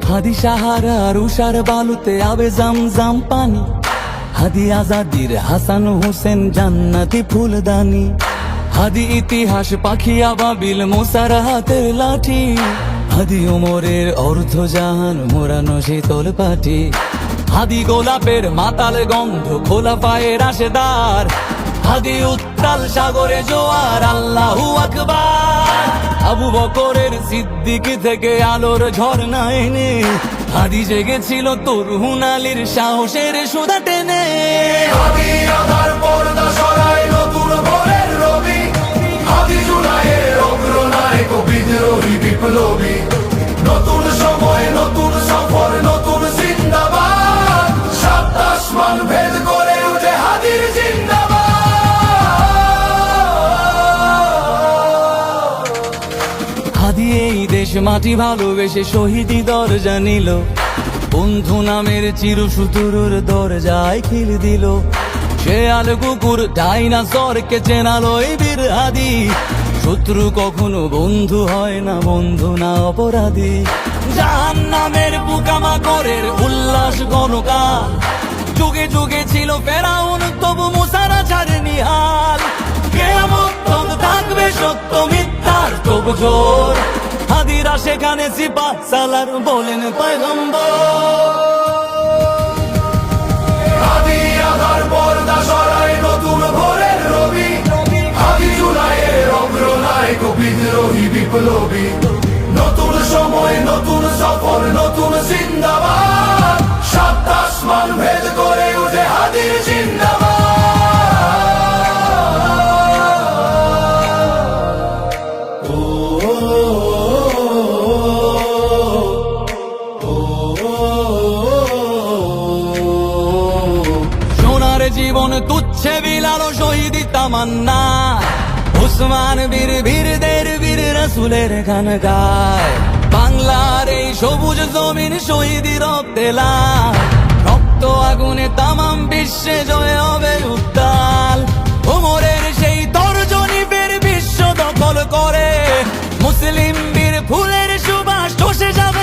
হাদি সাহারার উষার বালুতে আবে জাম পানি, হাদি আজাদির হাসান হোসেন জান্নাতি ফুলদানি, হাদি ইতিহাস পাখি আবাবিল মোসার হাতের লাঠি, হাদি ওমরের অর্ধজাহান মোরানো শীতল পাটি, হাদি গোলাপের মাতাল গন্ধ খোলা পায়ের রাশেদার, হাদি উত্তাল সাগরে জোয়ার আল্লাহু আকবার। আবু বকরের সিদ্দিক থেকে আলোর ঝর্ণা এনে হাদি জেগেছিল তরুণ আলীর সাহসের সুধা টেনে। হাদি আধার পর্দা সরায় নতুন ভোরের রবি, হাদি জুলাইয়ের অগ্রনায়ক বিদ্রোহী বিপ্লবী, নতুন সময় নতুন সফর নতুন জিন্দাবাদ, সাত আসমান ভেদ করে উঠে হাদির জিন্দাবাদ। হাদি এই দেশ মাটি ভালোবেসে শহীদি দরজা নিল, বন্ধু নামের চিরসুতুরুর দরজায় খিল দিল, সে আল কুকুর ডাইনাসরকে চেনালো এই বীর হাদি, শত্রু কখনো বন্ধু হয় না, বন্ধু না অপরাধী। জাহান্নামের পোকামাকড়ের উল্লাস গণকাল, যুগে যুগে ছিল ফেরাউন তবু মুসারা ছাড়েনি হাল, কিয়ামত থাকবে সত্য মিথ্যার তবু জোর, হাদিরা সেখানে সিপাহ সালার বলেন পয়গম্বর। হাদি আধার পর্দা সরায় নতুন ভোরের রবি, হাদি জুলাইয়ের অগ্রনায়ক বিদ্রোহী বিপ্লবী, নতুন সময় নতুন সফর নতুন জিন্দাবাদ, সাত আসমান ভেদ করে উঠে হাদির জিন্দাবাদ। সোনার জীবন তুচ্ছে বিলালো শহীদি তামান্না, উসমান বীর বীরদের বীর রাসূলের গান গায়, বাংলার এই সবুজ জমিন শহীদি রক্তে লাল, রক্ত আগুনে তামাম বিশ্বে জয় হবে উত্তাল, ওমরের সেই তর্জনী ফের বিশ্ব দখল করে, মুসলিম বীর ফুলের সুবাস চষে যাবে